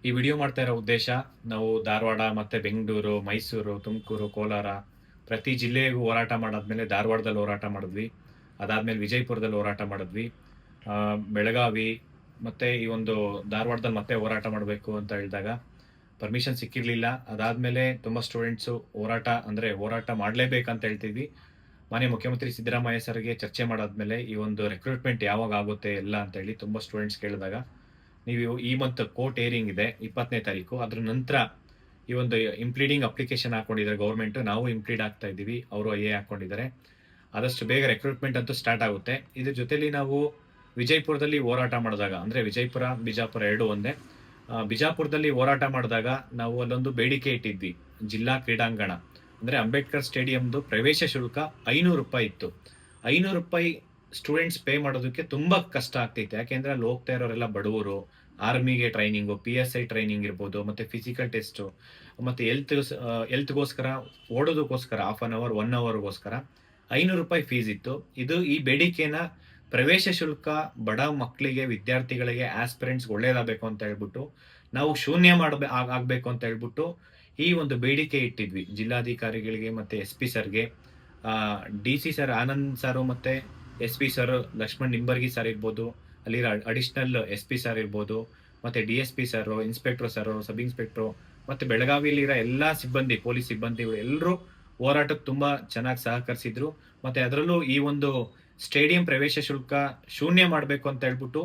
ಈ ವಿಡಿಯೋ ಮಾಡ್ತಾ ಇರೋ ಉದ್ದೇಶ, ನಾವು ಧಾರವಾಡ ಮತ್ತೆ ಬೆಂಗಳೂರು, ಮೈಸೂರು, ತುಮಕೂರು, ಕೋಲಾರ ಪ್ರತಿ ಜಿಲ್ಲೆಗೂ ಹೋರಾಟ ಮಾಡಾದ್ಮೇಲೆ ಧಾರವಾಡದಲ್ಲಿ ಹೋರಾಟ ಮಾಡಿದ್ವಿ. ಅದಾದ್ಮೇಲೆ ವಿಜಯಪುರದಲ್ಲಿ ಹೋರಾಟ ಮಾಡಿದ್ವಿ. ಬೆಳಗಾವಿ ಮತ್ತೆ ಈ ಒಂದು ಧಾರವಾಡದಲ್ಲಿ ಮತ್ತೆ ಹೋರಾಟ ಮಾಡಬೇಕು ಅಂತ ಹೇಳಿದಾಗ ಪರ್ಮಿಷನ್ ಸಿಕ್ಕಿರ್ಲಿಲ್ಲ. ಅದಾದ್ಮೇಲೆ ತುಂಬಾ ಸ್ಟೂಡೆಂಟ್ಸು ಹೋರಾಟ ಮಾಡಲೇಬೇಕಂತ ಹೇಳ್ತಿದ್ವಿ. ಮಾನ್ಯ ಮುಖ್ಯಮಂತ್ರಿ ಸಿದ್ದರಾಮಯ್ಯ ಸರ್ಗೆ ಚರ್ಚೆ ಮಾಡಾದ್ಮೇಲೆ ಈ ಒಂದು ರಿಕ್ರೂಟ್ಮೆಂಟ್ ಯಾವಾಗ ಆಗುತ್ತೆ ಎಲ್ಲ ಅಂತ ಹೇಳಿ ತುಂಬಾ ಸ್ಟೂಡೆಂಟ್ಸ್ ಕೇಳಿದಾಗ, ನೀವು ಈ ಮಂತ್ ಕೋರ್ಟ್ ಏರಿಂಗ್ ಇದೆ 20ನೇ ತಾರೀಕು, ಅದ್ರ ನಂತರ ಈ ಒಂದು ಇಂಪ್ಲೀಡಿಂಗ್ ಅಪ್ಲಿಕೇಶನ್ ಹಾಕೊಂಡಿದ್ದಾರೆ ಗೌರ್ಮೆಂಟ್, ನಾವು ಇಂಪ್ಲೀಡ್ ಆಗ್ತಾ ಇದ್ದೀವಿ, ಅವರು ಐ ಎ ಹಾಕೊಂಡಿದ್ದಾರೆ. ಆದಷ್ಟು ಬೇಗ ರೆಕ್ರೂಟ್ಮೆಂಟ್ ಅಂತೂ ಸ್ಟಾರ್ಟ್ ಆಗುತ್ತೆ. ಇದ್ರ ಜೊತೆಲಿ ನಾವು ವಿಜಯಪುರದಲ್ಲಿ ಹೋರಾಟ ಮಾಡಿದಾಗ, ಅಂದ್ರೆ ವಿಜಯಪುರ ಬಿಜಾಪುರ ಎರಡು ಒಂದೇ. ಬಿಜಾಪುರದಲ್ಲಿ ಹೋರಾಟ ಮಾಡಿದಾಗ ನಾವು ಅಲ್ಲೊಂದು ಬೇಡಿಕೆ ಇಟ್ಟಿದ್ವಿ. ಜಿಲ್ಲಾ ಕ್ರೀಡಾಂಗಣ ಅಂದ್ರೆ ಅಂಬೇಡ್ಕರ್ ಸ್ಟೇಡಿಯಂದು ಪ್ರವೇಶ ಶುಲ್ಕ 500 ರೂಪಾಯಿ ಇತ್ತು. 500 ರೂಪಾಯಿ ಸ್ಟೂಡೆಂಟ್ಸ್ ಪೇ ಮಾಡೋದಕ್ಕೆ ತುಂಬಾ ಕಷ್ಟ ಆಗ್ತೈತೆ. ಯಾಕೆಂದ್ರೆ ಅಲ್ಲಿ ಹೋಗ್ತಾ ಇರೋರೆಲ್ಲ ಬಡವರು, ಆರ್ಮಿಗೆ ಟ್ರೈನಿಂಗು, PSI ಟ್ರೈನಿಂಗ್ ಇರ್ಬೋದು, ಮತ್ತೆ ಫಿಸಿಕಲ್ ಟೆಸ್ಟ್, ಮತ್ತೆ ಹೆಲ್ತ್ಗೋಸ್ಕರ ಓಡೋದಕ್ಕೋಸ್ಕರ ಹಾಫ್ ಅನ್ ಅವರ್ 1 ಅವರ್ಗೋಸ್ಕರ 500 ರೂಪಾಯಿ ಫೀಸ್ ಇತ್ತು. ಈ ಬೇಡಿಕೆನ ಪ್ರವೇಶ ಶುಲ್ಕ ಬಡ ಮಕ್ಕಳಿಗೆ, ವಿದ್ಯಾರ್ಥಿಗಳಿಗೆ, ಆಸ್ಪಿರೆಂಟ್ಸ್ ಒಳ್ಳೇದಾಗಬೇಕು ಅಂತ ಹೇಳ್ಬಿಟ್ಟು, ನಾವು ಶೂನ್ಯ ಆಗ್ಬೇಕು ಅಂತ ಹೇಳ್ಬಿಟ್ಟು ಈ ಒಂದು ಬೇಡಿಕೆ ಇಟ್ಟಿದ್ವಿ ಜಿಲ್ಲಾಧಿಕಾರಿಗಳಿಗೆ ಮತ್ತೆ SP ಸರ್ಗೆ. DC ಸರ್ ಆನಂದ್ ಸರ್ ಮತ್ತೆ SP sir Lakshman Nimbargi sir ಇರ್ಬೋದು, ಅಲ್ಲಿರೋ ಅಡಿಷನಲ್ SP ಸರ್ ಇರ್ಬೋದು, ಮತ್ತೆ DSP sir, inspector sir, sub inspector, ಮತ್ತೆ ಬೆಳಗಾವಿಯಲ್ಲಿರೋ ಎಲ್ಲಾ ಸಿಬ್ಬಂದಿ, ಪೊಲೀಸ್ ಸಿಬ್ಬಂದಿಗಳು ಎಲ್ಲರೂ ಹೋರಾಟಕ್ಕೆ ತುಂಬಾ ಚೆನ್ನಾಗಿ ಸಹಕರಿಸಿದ್ರು. ಮತ್ತೆ ಅದರಲ್ಲೂ ಈ ಒಂದು ಸ್ಟೇಡಿಯಂ ಪ್ರವೇಶ ಶುಲ್ಕ ಶೂನ್ಯ ಮಾಡಬೇಕು ಅಂತ ಹೇಳ್ಬಿಟ್ಟು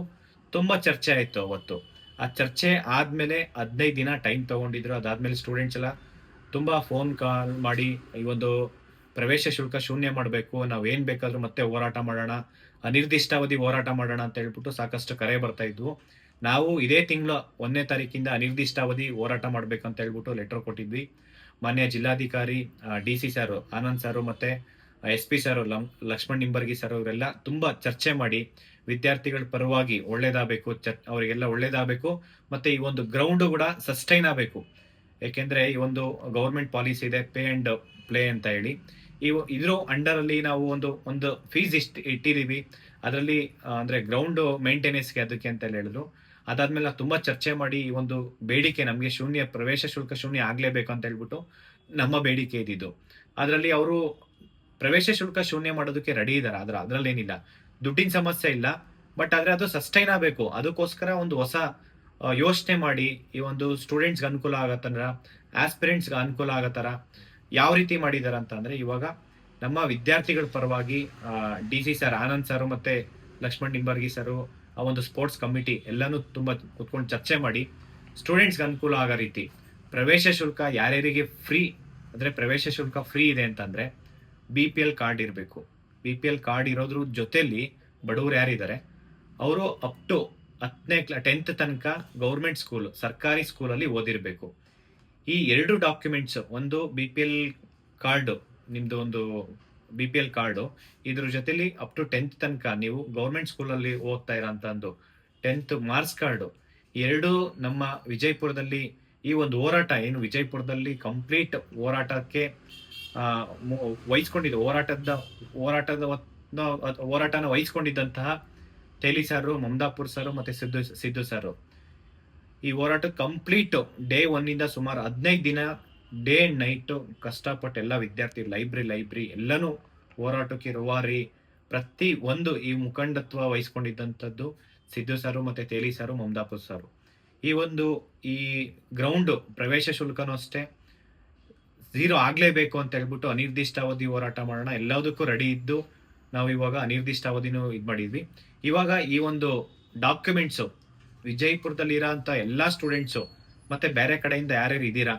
ತುಂಬಾ ಚರ್ಚೆ ಆಯ್ತು ಅವತ್ತು. ಆ ಚರ್ಚೆ ಆದ್ಮೇಲೆ 15 ದಿನ ಟೈಮ್ ತಗೊಂಡಿದ್ರು. ಅದಾದ್ಮೇಲೆ ಸ್ಟೂಡೆಂಟ್ಸ್ ಎಲ್ಲ ತುಂಬಾ ಫೋನ್ ಕಾಲ್ ಮಾಡಿ ಈ ಒಂದು ಪ್ರವೇಶ ಶುಲ್ಕ ಶೂನ್ಯ ಮಾಡಬೇಕು, ನಾವ್ ಏನ್ ಬೇಕಾದ್ರೂ ಮತ್ತೆ ಹೋರಾಟ ಮಾಡೋಣ, ಅನಿರ್ದಿಷ್ಟಾವಧಿ ಹೋರಾಟ ಮಾಡೋಣ ಅಂತ ಹೇಳ್ಬಿಟ್ಟು ಸಾಕಷ್ಟು ಕರೆ ಬರ್ತಾ ಇದ್ವು. ನಾವು ಇದೇ ತಿಂಗಳ 1ನೇ ತಾರೀಕಿಂದ ಅನಿರ್ದಿಷ್ಟಾವಧಿ ಹೋರಾಟ ಮಾಡ್ಬೇಕಂತ ಹೇಳ್ಬಿಟ್ಟು ಲೆಟರ್ ಕೊಟ್ಟಿದ್ವಿ. ಮಾನ್ಯ ಜಿಲ್ಲಾಧಿಕಾರಿ DC ಸರ್ ಆನಂದ್ ಸರ್ ಮತ್ತೆ SP sir Lakshman Nimbargi sir ಅವರೆಲ್ಲ ತುಂಬಾ ಚರ್ಚೆ ಮಾಡಿ ವಿದ್ಯಾರ್ಥಿಗಳ ಪರವಾಗಿ ಒಳ್ಳೇದಾಗಬೇಕು, ಅವರಿಗೆಲ್ಲ ಒಳ್ಳೇದಾಗಬೇಕು, ಮತ್ತೆ ಈ ಒಂದು ಗ್ರೌಂಡ್ ಕೂಡ ಸಸ್ಟೈನ್ ಆಗಬೇಕು. ಯಾಕೆಂದ್ರೆ ಈ ಒಂದು ಗೌರ್ಮೆಂಟ್ ಪಾಲಿಸಿ ಇದೆ, ಪೇ ಅಂಡ್ ಪ್ಲೇ ಅಂತ ಹೇಳಿ. ಇದ್ರ ಅಂಡರ್ ಅಲ್ಲಿ ನಾವು ಒಂದು ಫೀಸ್ ಇಟ್ಟಿದೀವಿ. ಅದರಲ್ಲಿ ಅಂದ್ರೆ ಗ್ರೌಂಡ್ ಮೇಂಟೆನೆನ್ಸ್ಗೆ ಅದಕ್ಕೆ ಅಂತ ಹೇಳಿದ್ರು. ಅದಾದ್ಮೇಲೆ ತುಂಬಾ ಚರ್ಚೆ ಮಾಡಿ ಈ ಒಂದು ಬೇಡಿಕೆ, ನಮಗೆ ಪ್ರವೇಶ ಶುಲ್ಕ ಶೂನ್ಯ ಆಗ್ಲೇಬೇಕು ಅಂತ ಹೇಳ್ಬಿಟ್ಟು ನಮ್ಮ ಬೇಡಿಕೆ ಇದ್ದಿದ್ದು. ಅದರಲ್ಲಿ ಅವರು ಪ್ರವೇಶ ಶುಲ್ಕ ಶೂನ್ಯ ಮಾಡೋದಕ್ಕೆ ರೆಡಿ ಇದ್ದಾರೆ. ಅದ್ರಲ್ಲೇನಿಲ್ಲ, ದುಡ್ಡಿನ ಸಮಸ್ಯೆ ಇಲ್ಲ. ಬಟ್ ಆದ್ರೆ ಅದು ಸಸ್ಟೈನ್ ಆಗಬೇಕು. ಅದಕ್ಕೋಸ್ಕರ ಒಂದು ಹೊಸ ಯೋಚನೆ ಮಾಡಿ ಈ ಒಂದು ಸ್ಟೂಡೆಂಟ್ಸ್ಗೆ ಅನುಕೂಲ ಆಗತ್ತಂದ್ರ, ಆಸ್ಪಿರೆಂಟ್ಸ್ಗೆ ಅನುಕೂಲ ಆಗತ್ತಾರ ಯಾವ ರೀತಿ ಮಾಡಿದಾರ ಅಂತ ಅಂದ್ರೆ, ಇವಾಗ ನಮ್ಮ ವಿದ್ಯಾರ್ಥಿಗಳ ಪರವಾಗಿ DC ಸರ್ ಆನಂದ್ ಸರ್ ಮತ್ತೆ ಲಕ್ಷ್ಮಣ್ ನಿಂಬರ್ಗಿ ಸರ್, ಆ ಒಂದು ಸ್ಪೋರ್ಟ್ಸ್ ಕಮಿಟಿ ಎಲ್ಲಾನು ತುಂಬಾ ಕುತ್ಕೊಂಡು ಚರ್ಚೆ ಮಾಡಿ ಸ್ಟೂಡೆಂಟ್ಸ್ಗೆ ಅನುಕೂಲ ಆಗೋ ರೀತಿ ಪ್ರವೇಶ ಶುಲ್ಕ ಯಾರ್ಯಾರಿಗೆ ಫ್ರೀ, ಅಂದ್ರೆ ಪ್ರವೇಶ ಶುಲ್ಕ ಫ್ರೀ ಇದೆ ಅಂತಂದ್ರೆ BPL ಕಾರ್ಡ್ ಇರಬೇಕು. BPL ಕಾರ್ಡ್ ಇರೋದ್ರ ಜೊತೆಲಿ ಬಡವರು ಯಾರಿದ್ದಾರೆ ಅವರು ಅಪ್ ಟು 10th ತನಕ ಗೌರ್ಮೆಂಟ್ ಸ್ಕೂಲ್, ಸರ್ಕಾರಿ ಸ್ಕೂಲಲ್ಲಿ ಓದಿರ್ಬೇಕು. ಈ ಎರಡು ಡಾಕ್ಯುಮೆಂಟ್ಸ್, ಒಂದು BPL ಕಾರ್ಡ್, ನಿಮ್ದು ಒಂದು BPL ಕಾರ್ಡು, ಇದ್ರ ಜೊತೆಲಿ ಅಪ್ ಟು 10th ತನಕ ನೀವು ಗೌರ್ಮೆಂಟ್ ಸ್ಕೂಲಲ್ಲಿ ಓದ್ತಾ ಇರೋಂಥದ್ದು 10th ಮಾರ್ಕ್ಸ್ ಕಾರ್ಡು, ಎರಡು ನಮ್ಮ ವಿಜಯಪುರದಲ್ಲಿ ಈ ಒಂದು ಹೋರಾಟ ಏನು ವಿಜಯಪುರದಲ್ಲಿ ಕಂಪ್ಲೀಟ್ ಹೋರಾಟಕ್ಕೆ ವಹಿಸ್ಕೊಂಡಿದ್ದು, ಹೋರಾಟನ ವಹಿಸ್ಕೊಂಡಿದ್ದಂತಹ ತೇಲಿ ಸರ್, ಮಮದಾಪುರ್ ಸರ್ ಮತ್ತೆ ಸಿದ್ದು ಸರ್, ಈ ಹೋರಾಟ ಕಂಪ್ಲೀಟ್ ಡೇ 1 ಇಂದ ಸುಮಾರು 15 ದಿನ ಡೇ ಅಂಡ್ ನೈಟ್ ಕಷ್ಟಪಟ್ಟು ಎಲ್ಲ ವಿದ್ಯಾರ್ಥಿ ಲೈಬ್ರರಿ ಎಲ್ಲಾನು ಹೋರಾಟಕ್ಕೆ ರೂವಾರಿ ಪ್ರತಿ ಒಂದು ಈ ಮುಖಂಡತ್ವ ವಹಿಸ್ಕೊಂಡಿದ್ದಂಥದ್ದು ಸಿದ್ದು ಸರ್ ಮತ್ತೆ ತೇಲಿ ಸರ್, ಮಮದಾಪುರ್ ಸರ್. ಈ ಗ್ರೌಂಡ್ ಪ್ರವೇಶ ಶುಲ್ಕನೂ ಅಷ್ಟೇ ಝೀರೋ ಆಗ್ಲೇಬೇಕು ಅಂತ ಹೇಳ್ಬಿಟ್ಟು ಅನಿರ್ದಿಷ್ಟಾವಧಿ ಹೋರಾಟ ಮಾಡೋಣ, ಎಲ್ಲದಕ್ಕೂ ರೆಡಿ ಇದ್ದು ನಾವು ಇವಾಗ ಅನಿರ್ದಿಷ್ಟಾವಧಿನೂ ಇದ್ ಮಾಡಿದ್ವಿ. ಇವಾಗ ಈ ಒಂದು ಡಾಕ್ಯುಮೆಂಟ್ಸು ವಿಜಯಪುರದಲ್ಲಿ ಇರೋಂಥ ಎಲ್ಲಾ ಸ್ಟೂಡೆಂಟ್ಸು ಮತ್ತೆ ಬೇರೆ ಕಡೆಯಿಂದ ಯಾರ್ಯಾರು ಇದ್ದೀರಾ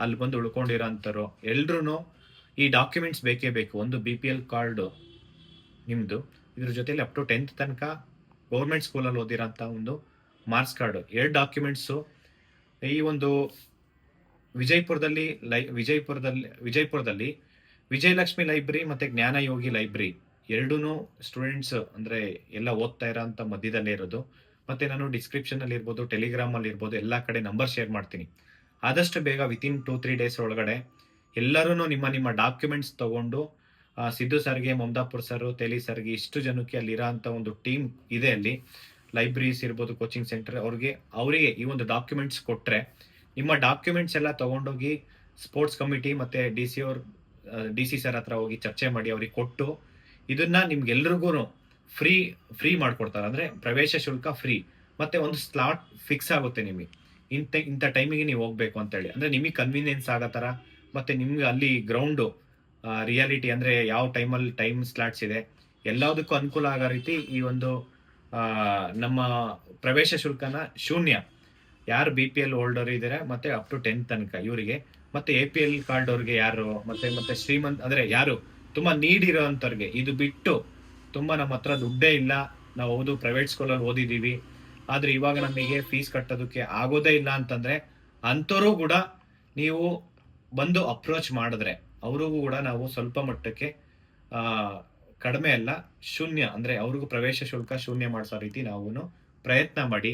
ಅಲ್ಲಿ ಬಂದು ಉಳ್ಕೊಂಡಿರೋ ಅಂತಾರೋ ಎಲ್ರು ಈ ಡಾಕ್ಯುಮೆಂಟ್ಸ್ ಬೇಕೇ ಬೇಕು. ಒಂದು BPL ಕಾರ್ಡ್ ನಿಮ್ದು, ಇದ್ರ ಜೊತೆಲಿ ಅಪ್ ಟು 10th ತನಕ ಗೌರ್ಮೆಂಟ್ ಸ್ಕೂಲಲ್ಲಿ ಓದಿರೋಂಥ ಒಂದು ಮಾರ್ಕ್ಸ್ ಕಾರ್ಡ್, ಎರಡು ಡಾಕ್ಯುಮೆಂಟ್ಸು. ಈ ಒಂದು ವಿಜಯಪುರದಲ್ಲಿ ವಿಜಯಲಕ್ಷ್ಮಿ ಲೈಬ್ರರಿ ಮತ್ತೆ ಜ್ಞಾನಯೋಗಿ ಲೈಬ್ರರಿ ಎರಡೂನು ಸ್ಟೂಡೆಂಟ್ಸ್ ಅಂದ್ರೆ ಎಲ್ಲ ಓದ್ತಾ ಇರೋಂಥ ಮಧ್ಯದಲ್ಲೇ ಇರೋದು. ಮತ್ತೆ ನಾನು ಡಿಸ್ಕ್ರಿಪ್ಷನ್ ಅಲ್ಲಿ ಇರ್ಬೋದು, ಟೆಲಿಗ್ರಾಮ್ ಅಲ್ಲಿ ಇರ್ಬೋದು, ಎಲ್ಲಾ ಕಡೆ ನಂಬರ್ ಶೇರ್ ಮಾಡ್ತೀನಿ. ಆದಷ್ಟು ಬೇಗ ವಿತಿನ್ 2-3 ಡೇಸ್ ಒಳಗಡೆ ಎಲ್ಲರೂ ನಿಮ್ಮ ಡಾಕ್ಯುಮೆಂಟ್ಸ್ ತಗೊಂಡು ಸಿದ್ದು ಸರ್ಗೆ, ಮಮದಾಪುರ್ ಸರ್, ತೇಲಿ ಸರ್ಗೆ, ಇಷ್ಟು ಜನಕ್ಕೆ ಅಲ್ಲಿ ಇರೋ ಒಂದು ಟೀಮ್ ಇದೆ ಅಲ್ಲಿ, ಲೈಬ್ರರೀಸ್ ಇರ್ಬೋದು, ಕೋಚಿಂಗ್ ಸೆಂಟರ್ ಅವರಿಗೆ ಈ ಒಂದು ಡಾಕ್ಯುಮೆಂಟ್ಸ್ ಕೊಟ್ಟರೆ, ನಿಮ್ಮ ಡಾಕ್ಯುಮೆಂಟ್ಸ್ ಎಲ್ಲ ತಗೊಂಡೋಗಿ ಸ್ಪೋರ್ಟ್ಸ್ ಕಮಿಟಿ ಮತ್ತು ಡಿ ಸಿ ಸರ್ ಹತ್ರ ಹೋಗಿ ಚರ್ಚೆ ಮಾಡಿ ಅವ್ರಿಗೆ ಕೊಟ್ಟು ಇದನ್ನ ನಿಮ್ಗೆಲ್ರಿಗೂ ಫ್ರೀ ಫ್ರೀ ಮಾಡ್ಕೊಡ್ತಾರೆ. ಅಂದರೆ ಪ್ರವೇಶ ಶುಲ್ಕ ಫ್ರೀ, ಮತ್ತು ಒಂದು ಸ್ಲಾಟ್ ಫಿಕ್ಸ್ ಆಗುತ್ತೆ ನಿಮಗೆ, ಇಂಥ ಟೈಮಿಗೆ ನೀವು ಹೋಗ್ಬೇಕು ಅಂತೇಳಿ. ಅಂದರೆ ನಿಮಗೆ ಕನ್ವೀನಿಯನ್ಸ್ ಆಗೋ ಥರ, ಮತ್ತು ನಿಮ್ಗೆ ಅಲ್ಲಿ ಗ್ರೌಂಡು ರಿಯಾಲಿಟಿ ಅಂದರೆ ಯಾವ ಟೈಮಲ್ಲಿ ಟೈಮ್ ಸ್ಲಾಟ್ಸ್ ಇದೆ ಎಲ್ಲದಕ್ಕೂ ಅನುಕೂಲ ಆಗೋ ರೀತಿ ಈ ಒಂದು ನಮ್ಮ ಪ್ರವೇಶ ಶುಲ್ಕನ ಶೂನ್ಯ, ಯಾರು BPL ಹೋಲ್ಡರ್ ಇದ್ದಾರೆ ಮತ್ತು ಅಪ್ ಟು 10th ತನಕ ಇವರಿಗೆ, ಮತ್ತು APL ಕಾರ್ಡ್ ಅವ್ರಿಗೆ ಯಾರು, ಮತ್ತೆ ಶ್ರೀಮಂತ್ ಅಂದರೆ ಯಾರು ತುಂಬ ನೀಡಿರೋ ಅಂಥವ್ರಿಗೆ, ಇದು ಬಿಟ್ಟು ತುಂಬ ನಮ್ಮ ಹತ್ರ ದುಡ್ಡೇ ಇಲ್ಲ, ನಾವು ಪ್ರೈವೇಟ್ ಸ್ಕೂಲಲ್ಲಿ ಓದಿದ್ದೀವಿ ಆದರೆ ಇವಾಗ ನಮಗೆ ಫೀಸ್ ಕಟ್ಟೋದಕ್ಕೆ ಆಗೋದೇ ಇಲ್ಲ ಅಂತಂದರೆ ಅಂಥವ್ರು ಕೂಡ ನೀವು ಬಂದು ಅಪ್ರೋಚ್ ಮಾಡಿದ್ರೆ ಅವ್ರಿಗೂ ಕೂಡ ನಾವು ಸ್ವಲ್ಪ ಮಟ್ಟಕ್ಕೆ ಕಡಿಮೆ ಅಲ್ಲ, ಶೂನ್ಯ ಅಂದರೆ ಅವ್ರಿಗೂ ಪ್ರವೇಶ ಶುಲ್ಕ ಶೂನ್ಯ ಮಾಡಿಸೋ ರೀತಿ ನಾವು ಪ್ರಯತ್ನ ಮಾಡಿ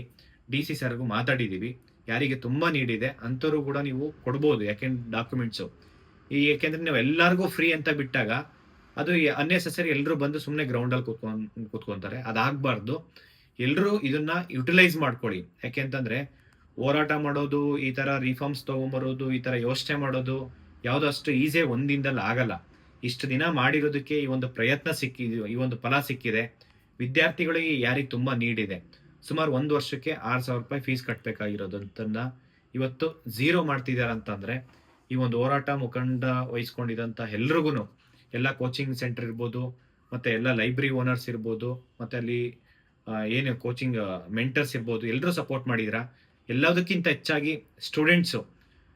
DC ಸರ್ಗೂ ಮಾತಾಡಿದ್ದೀವಿ. ಯಾರಿಗೆ ತುಂಬ ನೀಡಿದೆ ಅಂಥವ್ರು ಕೂಡ ನೀವು ಕೊಡ್ಬೋದು, ಯಾಕೆಂದ್ರೆ ಡಾಕ್ಯುಮೆಂಟ್ಸು ಯಾಕೆಂದ್ರೆ ನೀವು ಎಲ್ಲರಿಗೂ ಫ್ರೀ ಅಂತ ಬಿಟ್ಟಾಗ ಅದು ಅನ್ನೆಸೆಸರಿ ಎಲ್ಲರೂ ಬಂದು ಸುಮ್ಮನೆ ಗ್ರೌಂಡಲ್ಲಿ ಕೂತ್ಕೊಂತಾರೆ. ಅದಾಗಬಾರ್ದು. ಎಲ್ಲರೂ ಇದನ್ನ ಯುಟಿಲೈಸ್ ಮಾಡ್ಕೊಳ್ಳಿ. ಯಾಕೆಂತಂದ್ರೆ ಹೋರಾಟ ಮಾಡೋದು, ಈ ತರ ರಿಫಾರ್ಮ್ಸ್ ತಗೊಂಬರೋದು, ಈ ತರ ಯೋಚನೆ ಮಾಡೋದು ಯಾವ್ದು ಅಷ್ಟು ಈಸಿ ಒಂದಿಂದಲ್ಲ ಆಗಲ್ಲ. ಇಷ್ಟು ದಿನ ಮಾಡಿರೋದಕ್ಕೆ ಈ ಒಂದು ಪ್ರಯತ್ನ ಸಿಕ್ಕಿದೆ, ಈ ಒಂದು ಫಲ ಸಿಕ್ಕಿದೆ. ವಿದ್ಯಾರ್ಥಿಗಳಿಗೆ ಯಾರಿಗೆ ತುಂಬಾ ನೀಡಿದೆ, ಸುಮಾರು 1 ವರ್ಷಕ್ಕೆ 6,000 ರೂಪಾಯಿ ಫೀಸ್ ಕಟ್ಟಬೇಕಾಗಿರೋದಂತನ್ನ ಇವತ್ತು ಝೀರೋ ಮಾಡ್ತಿದ್ದಾರೆ ಅಂತಂದ್ರೆ ಈ ಒಂದು ಹೋರಾಟ ಮುಖಂಡ ವಹಿಸ್ಕೊಂಡಿದಂತ ಎಲ್ರಿಗೂ, ಎಲ್ಲ ಕೋಚಿಂಗ್ ಸೆಂಟರ್ ಇರ್ಬೋದು, ಮತ್ತೆ ಎಲ್ಲ ಲೈಬ್ರರಿ ಓನರ್ಸ್ ಇರ್ಬೋದು, ಮತ್ತೆ ಅಲ್ಲಿ ಏನು ಕೋಚಿಂಗ್ ಮೆಂಟರ್ಸ್ ಇರ್ಬೋದು, ಎಲ್ಲರೂ ಸಪೋರ್ಟ್ ಮಾಡಿದ್ರ. ಎಲ್ಲದಕ್ಕಿಂತ ಹೆಚ್ಚಾಗಿ ಸ್ಟೂಡೆಂಟ್ಸು,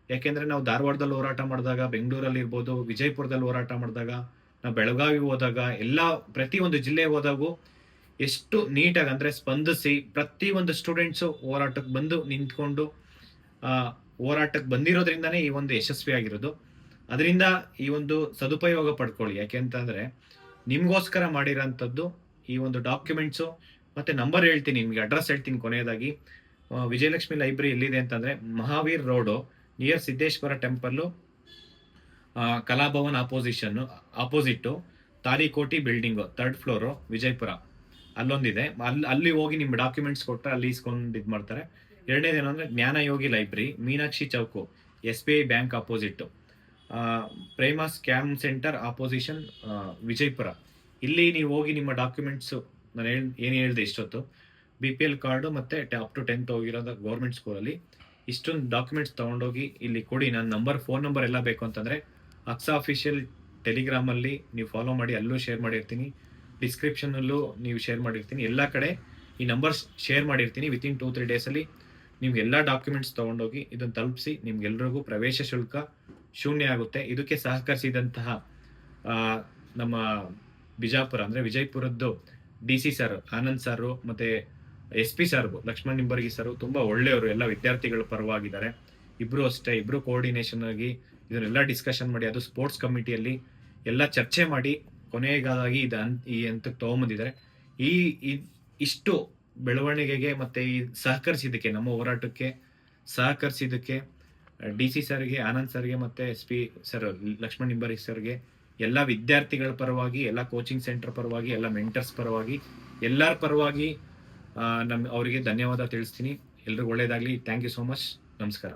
ಯಾಕೆಂದ್ರೆ ನಾವು ಧಾರವಾಡದಲ್ಲಿ ಹೋರಾಟ ಮಾಡಿದಾಗ, ಬೆಂಗಳೂರಲ್ಲಿ ಇರ್ಬೋದು, ವಿಜಯಪುರದಲ್ಲಿ ಹೋರಾಟ ಮಾಡಿದಾಗ, ನಾವು ಬೆಳಗಾವಿ ಹೋದಾಗ, ಪ್ರತಿಯೊಂದು ಜಿಲ್ಲೆಗೆ ಹೋದಾಗೂ ಎಷ್ಟು ನೀಟಾಗಿ ಅಂದರೆ ಸ್ಪಂದಿಸಿ ಪ್ರತಿಯೊಂದು ಸ್ಟೂಡೆಂಟ್ಸು ಹೋರಾಟಕ್ಕೆ ಬಂದು ನಿಂತ್ಕೊಂಡು ಹೋರಾಟಕ್ಕೆ ಬಂದಿರೋದ್ರಿಂದನೇ ಈ ಒಂದು ಯಶಸ್ವಿ ಆಗಿರೋದು. ಅದರಿಂದ ಈ ಒಂದು ಸದುಪಯೋಗ ಪಡ್ಕೊಳ್ಳಿ. ಯಾಕೆಂತಂದ್ರೆ ನಿಮ್ಗೋಸ್ಕರ ಮಾಡಿರೋಂಥದ್ದು ಈ ಒಂದು ಡಾಕ್ಯುಮೆಂಟ್ಸು. ಮತ್ತೆ ನಂಬರ್ ಹೇಳ್ತೀನಿ, ನಿಮ್ಗೆ ಅಡ್ರೆಸ್ ಹೇಳ್ತೀನಿ ಕೊನೆಯದಾಗಿ. ವಿಜಯಲಕ್ಷ್ಮಿ ಲೈಬ್ರರಿ ಎಲ್ಲಿದೆ ಅಂತಂದ್ರೆ Mahavir road near Siddeshwara temple, Kalabhavan opposite Talikoti building 3rd floor, Vijayapura ಅಲ್ಲೊಂದಿದೆ. ಅಲ್ಲಿ ಹೋಗಿ ನಿಮ್ಮ ಡಾಕ್ಯುಮೆಂಟ್ಸ್ ಕೊಟ್ಟರೆ ಅಲ್ಲಿ ಇಸ್ಕೊಂಡು ಇದು ಮಾಡ್ತಾರೆ. ಎರಡನೇದೇನು ಅಂದರೆ Jnanayogi library, Meenakshi Chowk, SBI bank opposite, Prema scan centre opposition, Vijayapura. ಇಲ್ಲಿ ನೀವು ಹೋಗಿ ನಿಮ್ಮ ಡಾಕ್ಯುಮೆಂಟ್ಸು, ನಾನು ಏನು ಹೇಳಿದೆ ಇಷ್ಟೊತ್ತು, BPL ಕಾರ್ಡು ಮತ್ತು ಅಪ್ ಟು 10th ಹೋಗಿರೋದು ಗೌರ್ಮೆಂಟ್ ಸ್ಕೂಲಲ್ಲಿ, ಇಷ್ಟೊಂದು ಡಾಕ್ಯುಮೆಂಟ್ಸ್ ತೊಗೊಂಡೋಗಿ ಇಲ್ಲಿ ಕೊಡಿ. ನನ್ನ ಫೋನ್ ನಂಬರ್ ಎಲ್ಲ ಬೇಕು ಅಂತಂದರೆ ಅಕ್ಸಾ ಅಫಿಷಿಯಲ್ ಟೆಲಿಗ್ರಾಮಲ್ಲಿ ನೀವು ಫಾಲೋ ಮಾಡಿ, ಅಲ್ಲೂ ಶೇರ್ ಮಾಡಿರ್ತೀನಿ, ಡಿಸ್ಕ್ರಿಪ್ಷನಲ್ಲೂ ನೀವು ಶೇರ್ ಮಾಡಿರ್ತೀನಿ, ಎಲ್ಲ ಕಡೆ ಈ ನಂಬರ್ಸ್ ಶೇರ್ ಮಾಡಿರ್ತೀನಿ. ವಿತಿನ್ 2-3 ಡೇಸಲ್ಲಿ ನಿಮ್ಗೆ ಎಲ್ಲ ಡಾಕ್ಯುಮೆಂಟ್ಸ್ ತೊಗೊಂಡೋಗಿ ಇದನ್ನು ತಲುಪಿಸಿ ನಿಮ್ಗೆಲ್ರಿಗೂ ಪ್ರವೇಶ ಶುಲ್ಕ ಶೂನ್ಯ ಆಗುತ್ತೆ. ಇದಕ್ಕೆ ಸಹಕರಿಸಿದಂತಹ ನಮ್ಮ ಬಿಜಾಪುರ ಅಂದರೆ ವಿಜಯಪುರದ್ದು DC ಸರ್ ಆನಂದ್ ಸರ್ ಮತ್ತು SP sir Lakshman Nimbargi sir ತುಂಬ ಒಳ್ಳೆಯವರು, ಎಲ್ಲ ವಿದ್ಯಾರ್ಥಿಗಳ ಪರವಾಗಿದ್ದಾರೆ. ಇಬ್ಬರು ಅಷ್ಟೇ, ಇಬ್ಬರು ಕೋಆರ್ಡಿನೇಷನ್ ಆಗಿ ಇದನ್ನೆಲ್ಲ ಡಿಸ್ಕಷನ್ ಮಾಡಿ, ಅದು ಸ್ಪೋರ್ಟ್ಸ್ ಕಮಿಟಿಯಲ್ಲಿ ಎಲ್ಲ ಚರ್ಚೆ ಮಾಡಿ ಕೊನೆಗಾಗಿ ಈ ಹಂತಕ್ಕೆ ತೊಗೊಂಬಂದಿದ್ದಾರೆ. ಇಷ್ಟು ಬೆಳವಣಿಗೆಗೆ ಮತ್ತು ಈ ಸಹಕರಿಸಿದ್ದಕ್ಕೆ, ನಮ್ಮ ಹೋರಾಟಕ್ಕೆ ಸಹಕರಿಸಿದ್ದಕ್ಕೆ DC ಸರ್ಗೆ, ಆನಂದ್ ಸರ್ಗೆ ಮತ್ತು SP ಸರ್ ಲಕ್ಷ್ಮಣ್ ನಿಂಬರ್ಗಿ ಸರ್ಗೆ, ಎಲ್ಲ ವಿದ್ಯಾರ್ಥಿಗಳ ಪರವಾಗಿ, ಎಲ್ಲ ಕೋಚಿಂಗ್ ಸೆಂಟರ್ ಪರವಾಗಿ, ಎಲ್ಲ ಮೆಂಟರ್ಸ್ ಪರವಾಗಿ, ಎಲ್ಲರ ಪರವಾಗಿ ಅವರಿಗೆ ಧನ್ಯವಾದ ತಿಳಿಸ್ತೀನಿ. ಎಲ್ರಿಗೂ ಒಳ್ಳೇದಾಗಲಿ. Thank you so much. ನಮಸ್ಕಾರ.